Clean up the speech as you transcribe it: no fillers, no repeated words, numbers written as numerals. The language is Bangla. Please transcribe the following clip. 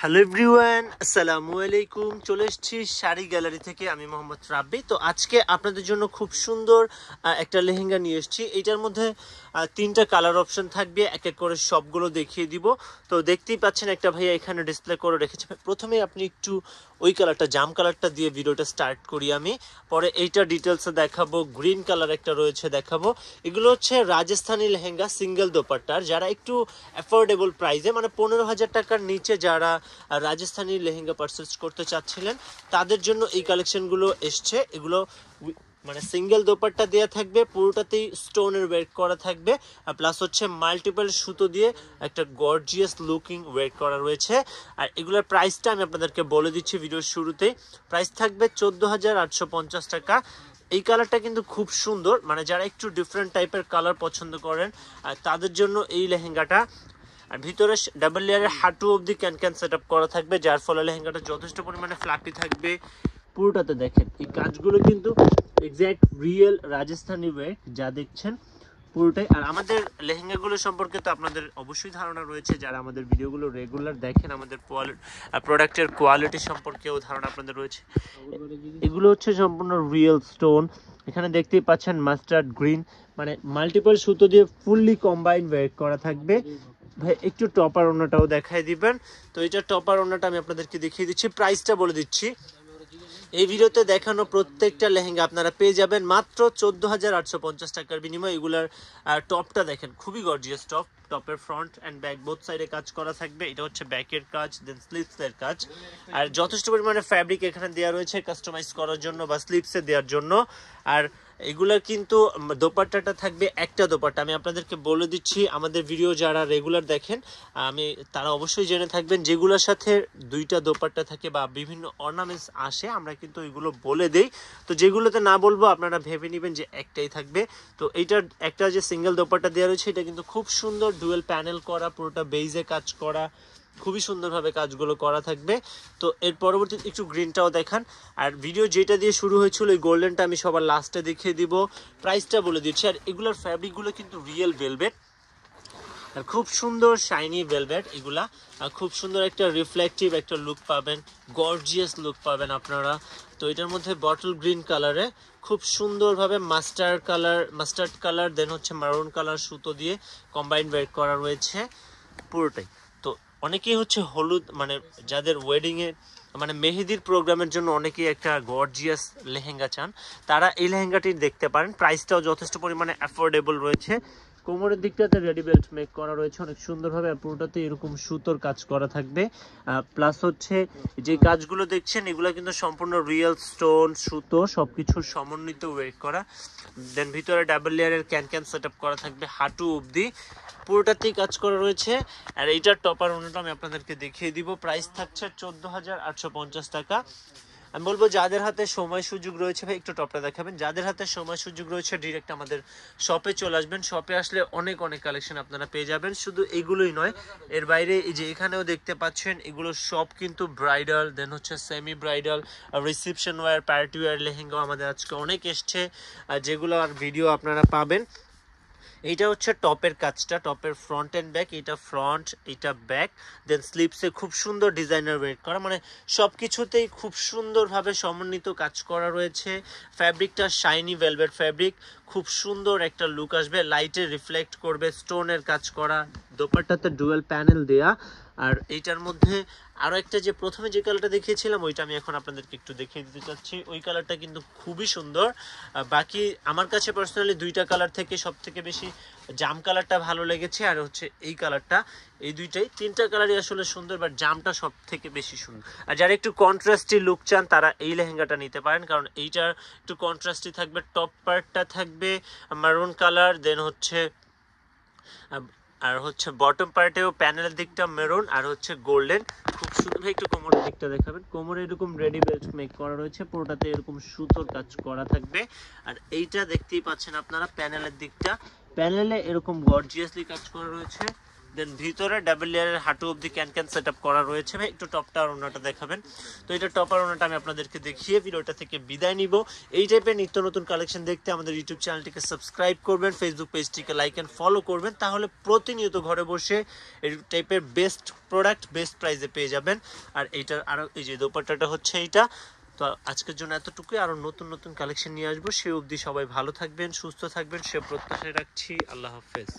হ্যালো এভরিওয়ান, আসসালামু আলাইকুম। চলে এসেছি শাড়ি গ্যালারি থেকে। আমি মোহাম্মদ রাব্বি। তো আজকে আপনাদের জন্য খুব সুন্দর একটা লেহেঙ্গা নিয়ে এসেছি। এইটার মধ্যে তিনটা কালার অপশন থাকবে, এক এক করে সবগুলো দেখিয়ে দিব। তো দেখতেই পাচ্ছেন একটা ভাইয়া এখানে ডিসপ্লে করে রেখেছে। প্রথমে আপনি একটু ওই কালারটা, জাম কালারটা দিয়ে ভিডিওটা স্টার্ট করি আমি, পরে এইটা ডিটেলসে দেখাবো। গ্রিন কালার একটা রয়েছে দেখাবো। এগুলো হচ্ছে রাজস্থানী লেহেঙ্গা, সিঙ্গেল দোপাট্টার। যারা একটু অ্যাফোর্ডেবল প্রাইসে, মানে 15,000 টাকার নিচে যারা রাজস্থানী লেহেঙ্গা পারচেজ করতে চাচ্ছিলেন তাদের জন্য এই কালেকশনগুলো এসছে। এগুলো মানে সিঙ্গেল দোপাট্টা দেওয়া থাকবে, পুরোটাতেই স্টোনের ওয়ার্ক করা থাকবে, আর প্লাস হচ্ছে মাল্টিপল সুতো দিয়ে একটা গর্জিয়াস লুকিং ওয়ার্ক করা রয়েছে। আর এগুলোর প্রাইসটা আমি আপনাদেরকে বলে দিচ্ছি ভিডিওর শুরুতেই। প্রাইস থাকবে 14,850 টাকা। এই কালারটা কিন্তু খুব সুন্দর, মানে যারা একটু ডিফারেন্ট টাইপের কালার পছন্দ করেন তাদের জন্য এই লেহেঙ্গাটা। আর ভিতরে ডাবল লেয়ারের হাঁটু অবধি ক্যান সেট আপ করা থাকবে, যার ফলে লেহেঙ্গাটা যথেষ্ট পরিমাণে ফ্ল্যাপি থাকবে। পুরোটাতে দেখেন এই কাজগুলো কিন্তু এক্স্যাক্ট রিয়েল রাজস্থানি ওয়ার্ক যা দেখছেন পুরোটাই। আর আমাদের লেহেঙ্গাগুলো সম্পর্কে তো আপনাদের অবশ্যই ধারণা রয়েছে, যারা আমাদের ভিডিওগুলো রেগুলার দেখেন। আমাদের প্রোডাক্টের কোয়ালিটি সম্পর্কেও ধারণা আপনাদের রয়েছে। এগুলো হচ্ছে সম্পূর্ণ রিয়েল স্টোন। এখানে দেখতেই পাচ্ছেন মাস্টার্ড গ্রিন, মানে মাল্টিপল সুতো দিয়ে ফুললি কম্বাইন্ড ওয়ার্ক করা থাকবে। ভাই একটু টপার ওড়নাটাও দেখাই দিবেন। তো এটা টপার ওড়নাটা আমি আপনাদেরকে দেখিয়ে দিচ্ছি, প্রাইসটা বলে দিচ্ছি। এই ভিডিওতে দেখানো প্রত্যেকটা লেহেঙ্গা আপনারা পেয়ে যাবেন মাত্র 14,850 টাকার বিনিময়ে। এগুলার টপটা দেখেন, খুবই গর্জিয়াস টপ। টপের ফ্রন্ট অ্যান্ড ব্যাক বোথ সাইডে কাজ করা থাকবে। এটা হচ্ছে ব্যাকের কাজ, দেন স্লিভসের কাজ। আর যথেষ্ট পরিমাণে ফ্যাব্রিক এখানে দেওয়া রয়েছে কাস্টমাইজ করার জন্য বা স্লিভসে দেওয়ার জন্য। আর এগুলার কিন্তু দোপাট্টাটা থাকবে একটা দোপাট্টা। আমি আপনাদেরকে বলে দিচ্ছি, আমাদের ভিডিও যারা রেগুলার দেখেন তারা অবশ্যই জেনে থাকবেন, যেগুলোর সাথে দুইটা দোপাট্টা থাকে বা বিভিন্ন অর্নামেন্টস আসে আমরা কিন্তু এগুলো বলে দেই। তো যেগুলোতে না বলবো আপনারা ভেবে নেবেন যে একটাই থাকবে। তো এইটার একটা যে সিঙ্গেল দোপাট্টা দেওয়া রয়েছে, এটা কিন্তু খুব সুন্দর ডুয়েল প্যানেল করা, পুরোটা বেইজে কাজ করা, খুবই সুন্দরভাবে কাজগুলো করা থাকবে। তো এর পরবর্তীতে একটু গ্রিনটাও দেখান। আর ভিডিও যেটা দিয়ে শুরু হয়েছিল এই গোল্ডেনটা আমি সবার লাস্টে দেখিয়ে দিব। প্রাইসটা বলে দিচ্ছি। আর এগুলোর ফ্যাব্রিকগুলো কিন্তু রিয়েল ভেলভেট, আর খুব সুন্দর শাইনি ভেলভেট এগুলা। আর খুব সুন্দর একটা রিফ্লেকটিভ একটা লুক পাবেন, গর্জিয়াস লুক পাবেন আপনারা। তো এটার মধ্যে বটল গ্রিন কালারে খুব সুন্দরভাবে মাস্টার্ড কালার দেন হচ্ছে মারুন কালার সুতো দিয়ে কম্বাইন্ড ওয়ার্ক করা রয়েছে পুরোটাই। তো অনেকেই হচ্ছে হলুদ, মানে যাদের ওয়েডিংয়ে মানে মেহেদির প্রোগ্রামের জন্য অনেকেই একটা গর্জিয়াস লেহেঙ্গা চান, তারা এই লেহেঙ্গাটি দেখতে পারেন। প্রাইসটাও যথেষ্ট পরিমাণে অ্যাফোর্ডেবল রয়েছে। কোমরের দিকটাতে রেডি বেল্ট মেক করা রয়েছে অনেক সুন্দরভাবে, পুরোটাতে এরকম সুতোর কাজ করা থাকবে। প্লাস হচ্ছে যে কাজগুলো দেখছেন এগুলো কিন্তু সম্পূর্ণ রিয়েল স্টোন সুতো সবকিছুর সমন্বিত ওয়ার্ক করা। দেন ভিতরে ডাবল লেয়ারের ক্যান সেট আপ করা থাকবে হাঁটু অবধি, পুরোটাতেই কাজ করা রয়েছে। আর এইটার টপার ওড়নাটা আমি আপনাদেরকে দেখিয়ে দিব। প্রাইস থাকছে 14,850 টাকা। আমি বলবো যাদের হাতে সময় সুযোগ রয়েছে, ভাই একটু টপটা দেখাবেন, যাদের হাতে সময় সুযোগ রয়েছে ডিরেক্ট আমাদের শপে চলে আসবেন। শপে আসলে অনেক কালেকশন আপনারা পেয়ে যাবেন। শুধু এগুলোই নয়, এর বাইরে এই যে এখানেও দেখতে পাচ্ছেন এগুলো সব কিন্তু ব্রাইডাল, দেন হচ্ছে semi bridal, reception wear, party wear lehenga আমাদের আজকে অনেক এসছে, যেগুলো আর ভিডিও আপনারা পাবেন। এইটা হচ্ছে টপের কাজটা, টপের ফ্রন্ট অ্যান্ড ব্যাক, এটা ফ্রন্ট এটা ব্যাক, দেন স্লিপসে খুব সুন্দর ডিজাইনার ওয়ার্ক করা, মানে সব কিছুতেই খুব সুন্দরভাবে সমন্বিত কাজ করা রয়েছে। ফ্যাব্রিকটা শাইনি ভেলভেট ফ্যাব্রিক, খুব সুন্দর একটা লুক আসবে, লাইটে রিফ্লেক্ট করবে, স্টোনের কাজ করা, দোপাট্টাতে ডুয়েল প্যানেল দেয়া। আর এইটার মধ্যে আরও একটা যে প্রথমে যে কালারটা দেখিয়েছিলাম ওইটা আমি এখন আপনাদেরকে একটু দেখিয়ে দিতে চাচ্ছি। ওই কালারটা কিন্তু খুবই সুন্দর। বাকি আমার কাছে পার্সোনালি দুইটা কালার থেকে সব থেকে বেশি জাম কালারটা ভালো লেগেছে, আর হচ্ছে এই কালারটা। এই দুইটাই, তিনটা কালারই আসলে সুন্দর, বাট জামটা সব থেকে বেশি সুন্দর। আর যারা একটু কন্ট্রাস্টি লুক চান তারা এই লেহেঙ্গাটা নিতে পারেন, কারণ এইটার একটু কন্ট্রাস্টি থাকবে। টপ পার্টটা থাকবে মারুন কালার, দেন হচ্ছে আর হচ্ছে বটম পার্টেও প্যানেলের দিকটা মেরুন আর হচ্ছে গোল্ডেন। খুব সুন্দর। একটু কোমরের দিকটা দেখাবেন। কোমরে এরকম রেডি বেল্ট মেক করা রয়েছে, পুরোটাতে এরকম সুতোর কাজ করা থাকবে। আর এইটা দেখতেই পাচ্ছেন আপনারা প্যানেলের দিকটা, প্যানেলে এরকম গর্জিয়াসলি কাজ করা রয়েছে। দেন ভিতরে ডাবল লেয়ারের হাঁটু অবধি ক্যান সেটআপ করা রয়েছে। ভাই একটু টপটা আর ওনাটা দেখাবেন। তো এটা টপ আর ওনাটা আমি আপনাদেরকে দেখিয়ে ভিডিওটা থেকে বিদায় নিব। এই টাইপের নিত্য নতুন কালেকশন দেখতে আমাদের ইউটিউব চ্যানেলটিকে সাবস্ক্রাইব করবেন, ফেসবুক পেজটিকে লাইক অ্যান্ড ফলো করবেন, তাহলে প্রতিনিয়ত ঘরে বসে এই টাইপের বেস্ট প্রোডাক্ট বেস্ট প্রাইসে পেয়ে যাবেন। আর এইটার আরও এই যে দোপাট্টাটা হচ্ছে এইটা। তো আজকের জন্য এতটুকুই, আরও নতুন নতুন কালেকশন নিয়ে আসবো। সে অবধি সবাই ভালো থাকবেন, সুস্থ থাকবেন, সে প্রত্যাশায় রাখছি। আল্লাহ হাফেজ।